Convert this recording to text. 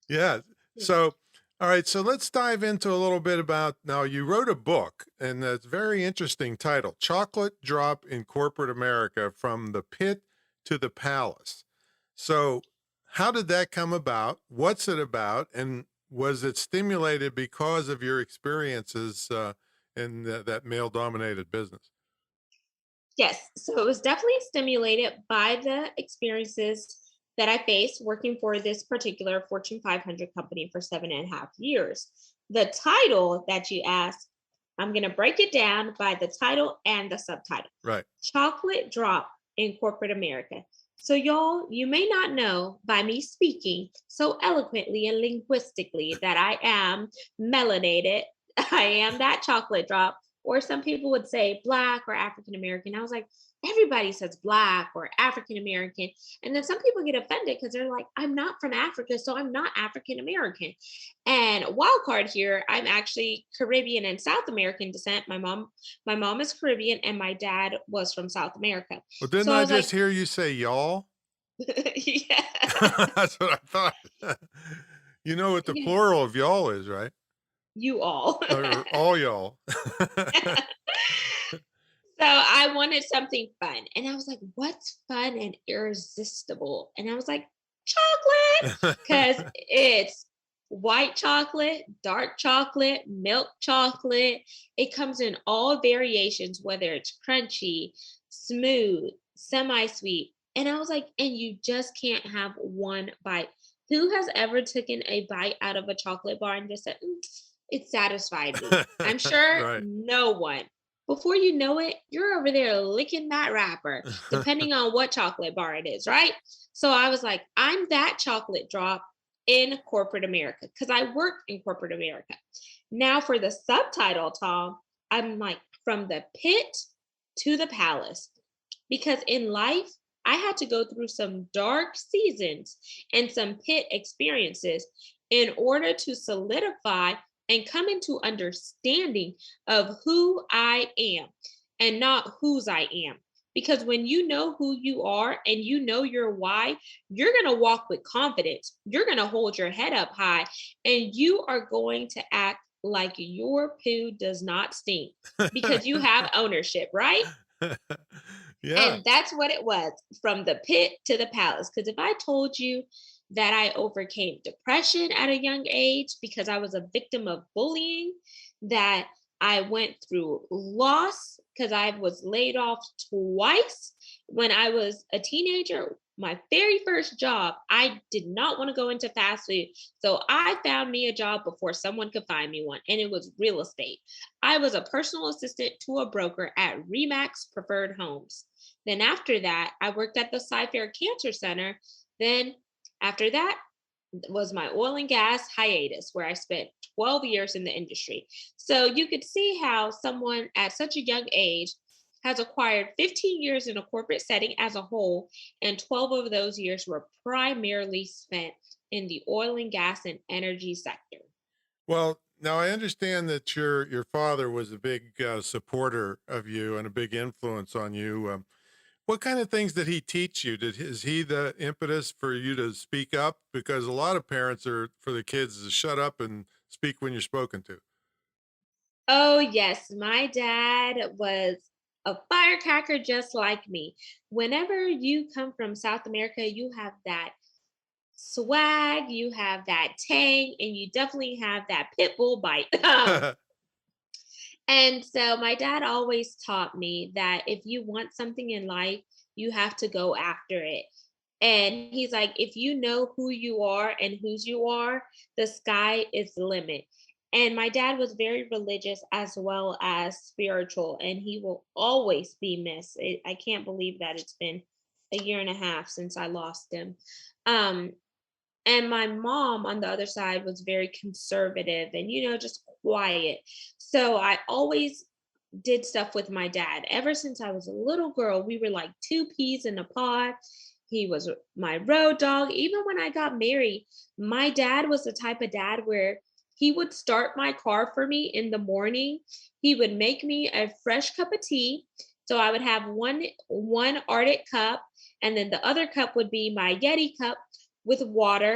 Yeah. So, all right. So let's dive into a little bit about now. You wrote a book, and that's very interesting title: "Chocolate Drop in Corporate America: From the Pit to the Palace." So, how did that come about? What's it about? And was it stimulated because of your experiences in that male-dominated business? Yes. So it was definitely stimulated by the experiences that I faced working for this particular Fortune 500 company for 7.5 years. The title that you asked, I'm going to break it down by the title and the subtitle: Right. Chocolate Drop in Corporate America. So, y'all, you may not know by me speaking so eloquently and linguistically that I am melanated. I am that chocolate drop, or some people would say Black or African American. I was like, everybody says Black or African American. And then some people get offended because they're like, I'm not from Africa, so I'm not African American. And wild card here, I'm actually Caribbean and South American descent. My mom is Caribbean and my dad was from South America. Well, didn't So I I was like, just hear you say y'all? yeah, That's what I thought. You know what the yeah, plural of y'all is, right? you all. Or all y'all. So I wanted something fun. And I was like, what's fun and irresistible? And I was like, chocolate. Because it's white chocolate, dark chocolate, milk chocolate. It comes in all variations, whether it's crunchy, smooth, semi sweet. And I was like, and you just can't have one bite. Who has ever taken a bite out of a chocolate bar and just said, it satisfied me? I'm sure Right. no one. Before you know it, you're over there licking that wrapper, depending on what chocolate bar it is, right? So I was like, I'm that chocolate drop in corporate America because I worked in corporate America. Now for the subtitle, Tom, I'm like, from the pit to the palace. Because in life, I had to go through some dark seasons and some pit experiences in order to solidify and come into understanding of who I am and not whose I am. Because when you know who you are and you know your why, you're going to walk with confidence. You're going to hold your head up high and you are going to act like your poo does not stink because you have ownership, right? Yeah. And that's what it was, from the pit to the palace. Because if I told you that I overcame depression at a young age because I was a victim of bullying, that I went through loss because I was laid off twice when I was a teenager. My very first job, I did not want to go into fast food. So I found me a job before someone could find me one, and it was real estate. I was a personal assistant to a broker at Remax Preferred Homes. Then after that, I worked at the Cy-Fair Cancer Center. Then after that was my oil and gas hiatus, where I spent 12 years in the industry. So you could see how someone at such a young age has acquired 15 years in a corporate setting as a whole, and 12 of those years were primarily spent in the oil and gas and energy sector. Well, now I understand that your father was a big supporter of you and a big influence on you. What kind of things did he teach you? Is he the impetus for you to speak up? Because a lot of parents are for the kids to shut up and speak when you're spoken to. Oh, yes. My dad was a firecracker just like me. Whenever you come from South America, you have that swag, you have that tang, and you definitely have that pit bull bite. And so my dad always taught me that if you want something in life, you have to go after it. And he's like, if you know who you are and whose you are, the sky is the limit. And my dad was very religious as well as spiritual, and he will always be missed. I can't believe that it's been a year and a half since I lost him. Um, and my mom on the other side was very conservative and, just quiet. So I always did stuff with my dad. Ever since I was a little girl, we were like two peas in a pod. He was my road dog. Even when I got married, my dad was the type of dad where he would start my car for me in the morning. He would make me a fresh cup of tea. So I would have one Arctic cup, and then the other cup would be my Yeti cup with water